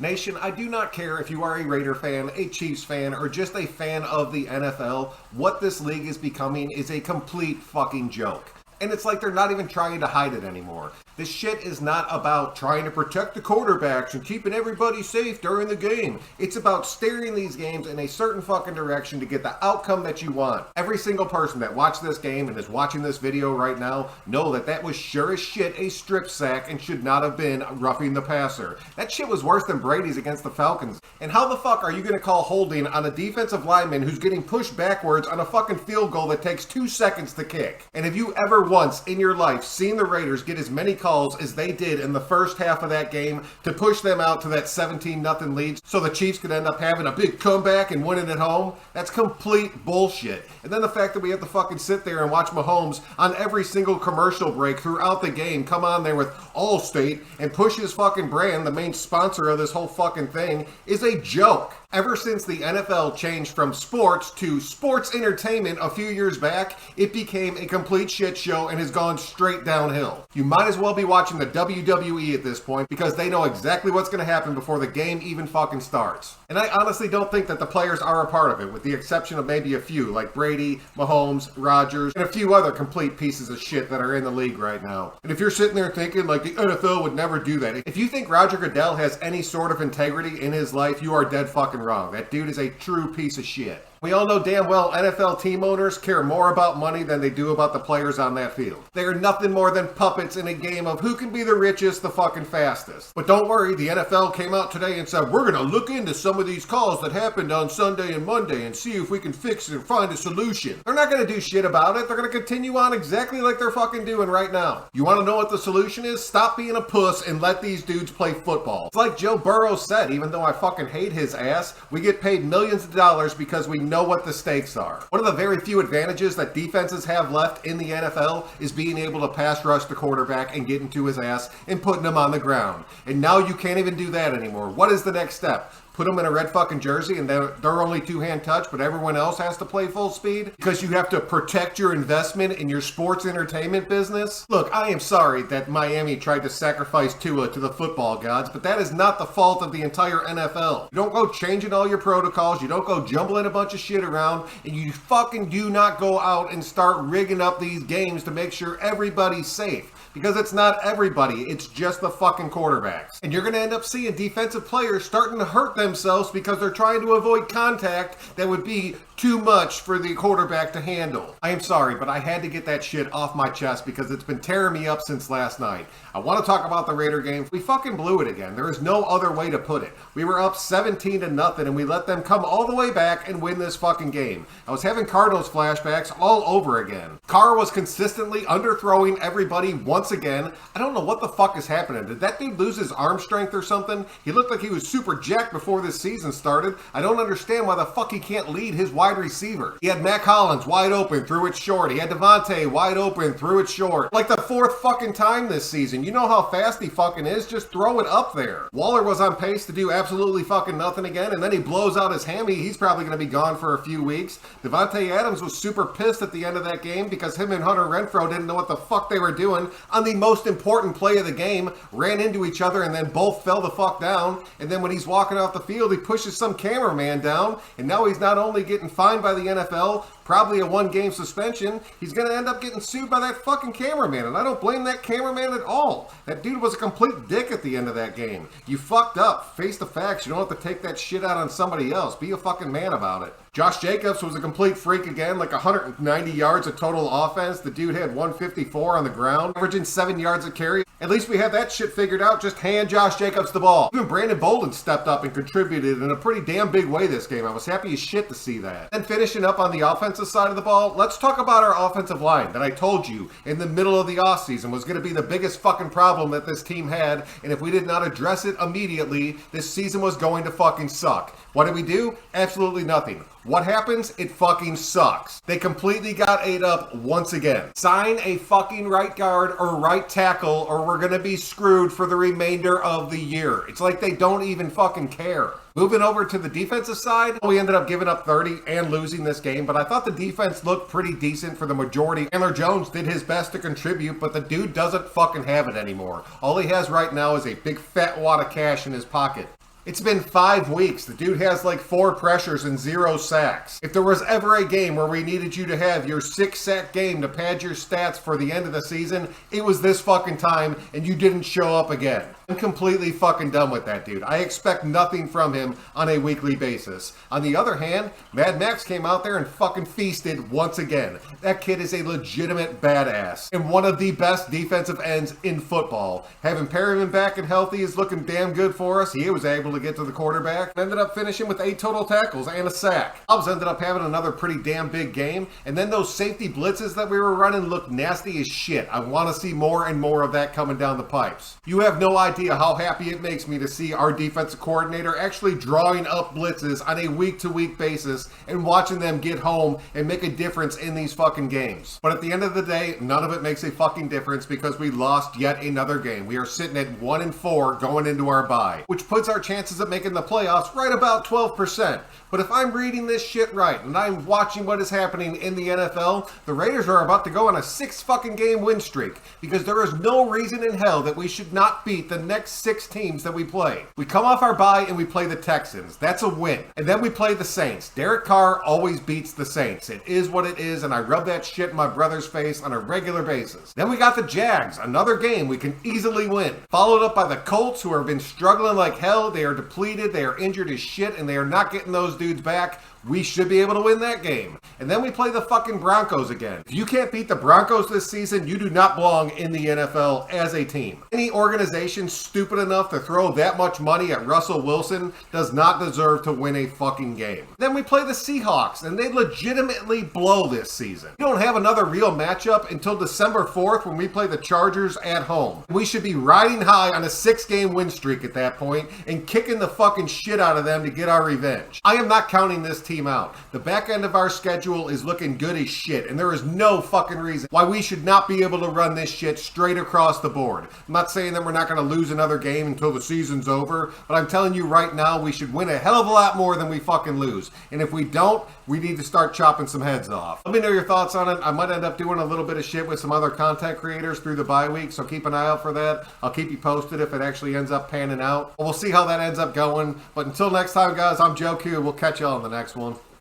Nation, I do not care if you are a Raider fan, a Chiefs fan, or just a fan of the NFL. What this league is becoming is a complete fucking joke. And it's like they're not even trying to hide it anymore. This shit is not about trying to protect the quarterbacks and keeping everybody safe during the game. It's about steering these games in a certain fucking direction to get the outcome that you want. Every single person that watched this game and is watching this video right now know that that was sure as shit a strip sack and should not have been roughing the passer. That shit was worse than Brady's against the Falcons. And how the fuck are you going to call holding on a defensive lineman who's getting pushed backwards on a fucking field goal that takes 2 seconds to kick? And have you ever once in your life seen the Raiders get as many calls as they did in the first half of that game to push them out to that 17-0 lead so the Chiefs could end up having a big comeback and winning at home? That's complete bullshit. And then the fact that we have to fucking sit there and watch Mahomes on every single commercial break throughout the game come on there with Allstate and push his fucking brand, the main sponsor of this whole fucking thing, is a joke. Ever since the NFL changed from sports to sports entertainment a few years back, it became a complete shit show and has gone straight downhill. You might as well be watching the WWE at this point because they know exactly what's going to happen before the game even fucking starts. And I honestly don't think that the players are a part of it, with the exception of maybe a few, like Brady, Mahomes, Rodgers, and a few other complete pieces of shit that are in the league right now. And if you're sitting there thinking like the NFL would never do that, if you think Roger Goodell has any sort of integrity in his life, you are dead fucking wrong. That dude is a true piece of shit. We all know damn well NFL team owners care more about money than they do about the players on that field. They are nothing more than puppets in a game of who can be the richest the fucking fastest. But don't worry, the NFL came out today and said, we're going to look into some of these calls that happened on Sunday and Monday and see if we can fix it and find a solution. They're not going to do shit about it. They're going to continue on exactly like they're fucking doing right now. You want to know what the solution is? Stop being a puss and let these dudes play football. It's like Joe Burrow said, even though I fucking hate his ass, we get paid millions of dollars because we know what the stakes are. One of the very few advantages that defenses have left in the NFL is being able to pass rush the quarterback and get into his ass and putting him on the ground. And now you can't even do that anymore. What is the next step? Put them in a red fucking jersey and they're only two-hand touch, but everyone else has to play full speed because you have to protect your investment in your sports entertainment business? Look, I am sorry that Miami tried to sacrifice Tua to the football gods, but that is not the fault of the entire NFL. You don't go changing all your protocols, you don't go jumbling a bunch of shit around, and you fucking do not go out and start rigging up these games to make sure everybody's safe. Because it's not everybody, it's just the fucking quarterbacks. And you're going to end up seeing defensive players starting to hurt themselves because they're trying to avoid contact that would be too much for the quarterback to handle. I am sorry, but I had to get that shit off my chest because it's been tearing me up since last night. I want to talk about the Raider game. We fucking blew it again. There is no other way to put it. We were up 17-0 and we let them come all the way back and win this fucking game. I was having Cardinals flashbacks all over again. Carr was consistently underthrowing everybody once again. I don't know what the fuck is happening. Did that dude lose his arm strength or something? He looked like he was super jacked before this season started. I don't understand why the fuck he can't lead his wide receiver. He had Mac Hollins wide open, threw it short. He had Devontae wide open, threw it short. Like the fourth fucking time this season. You know how fast he fucking is? Just throw it up there. Waller was on pace to do absolutely fucking nothing again, and then he blows out his hammy. He's probably going to be gone for a few weeks. Devontae Adams was super pissed at the end of that game because him and Hunter Renfrow didn't know what the fuck they were doing on the most important play of the game, ran into each other, and then both fell the fuck down. And then when he's walking off the field, he pushes some cameraman down, and now he's not only getting fined by the NFL, probably a one-game suspension, he's going to end up getting sued by that fucking cameraman, and I don't blame that cameraman at all. That dude was a complete dick at the end of that game. You fucked up. Face the facts. You don't have to take that shit out on somebody else. Be a fucking man about it. Josh Jacobs was a complete freak again, like 190 yards of total offense. The dude had 154 on the ground, averaging 7 yards a carry. At least we have that shit figured out. Just hand Josh Jacobs the ball. Even Brandon Bolden stepped up and contributed in a pretty damn big way this game. I was happy as shit to see that. And finishing up on the offensive side of the ball, let's talk about our offensive line that I told you in the middle of the offseason was going to be the biggest fucking problem that this team had, and if we did not address it immediately, this season was going to fucking suck. What did we do? Absolutely nothing. What happens? It fucking sucks. They completely got ate up once again. Sign a fucking right guard or right tackle or we're gonna be screwed for the remainder of the year. It's like they don't even fucking care. Moving over to the defensive side, we ended up giving up 30 and losing this game, but I thought the defense looked pretty decent for the majority. Chandler Jones did his best to contribute, but the dude doesn't fucking have it anymore. All he has right now is a big fat wad of cash in his pocket. It's been 5 weeks. The dude has like 4 pressures and 0 sacks. If there was ever a game where we needed you to have your 6-sack game to pad your stats for the end of the season, it was this fucking time, and you didn't show up again. I'm completely fucking done with that dude. I expect nothing from him on a weekly basis. On the other hand, Mad Max came out there and fucking feasted once again. That kid is a legitimate badass and one of the best defensive ends in football. Having Perryman back and healthy is looking damn good for us. He was able to get to the quarterback. Ended up finishing with 8 total tackles and a sack. Hobbs ended up having another pretty damn big game, and then those safety blitzes that we were running looked nasty as shit. I want to see more and more of that coming down the pipes. You have no idea how happy it makes me to see our defensive coordinator actually drawing up blitzes on a week-to-week basis and watching them get home and make a difference in these fucking games. But at the end of the day, none of it makes a fucking difference because we lost yet another game. We are sitting at 1-4 going into our bye, which puts our chances of making the playoffs right about 12%. But if I'm reading this shit right and I'm watching what is happening in the NFL, the Raiders are about to go on a 6 fucking game win streak because there is no reason in hell that we should not beat the next 6 teams that we play. We come off our bye and we play the Texans. That's a win. And then we play the Saints. Derek Carr always beats the Saints. It is what it is, and I rub that shit in my brother's face on a regular basis. Then we got the Jags, another game we can easily win. Followed up by the Colts, who have been struggling like hell. They are depleted, they are injured as shit, and they are not getting those dudes back. We should be able to win that game. And then we play the fucking Broncos again. If you can't beat the Broncos this season, you do not belong in the NFL as a team. Any organization stupid enough to throw that much money at Russell Wilson does not deserve to win a fucking game. Then we play the Seahawks, and they legitimately blow this season. We don't have another real matchup until December 4th when we play the Chargers at home. We should be riding high on a 6-game win streak at that point and kicking the fucking shit out of them to get our revenge. I am not counting this team out. The back end of our schedule is looking good as shit, and there is no fucking reason why we should not be able to run this shit straight across the board. I'm not saying that we're not going to lose another game until the season's over, but I'm telling you right now, we should win a hell of a lot more than we fucking lose. And if we don't, we need to start chopping some heads off. Let me know your thoughts on it. I might end up doing a little bit of shit with some other content creators through the bye week, so keep an eye out for that. I'll keep you posted if it actually ends up panning out. We'll see how that ends up going. But until next time, guys, I'm Joe Q. We'll catch y'all on the next one.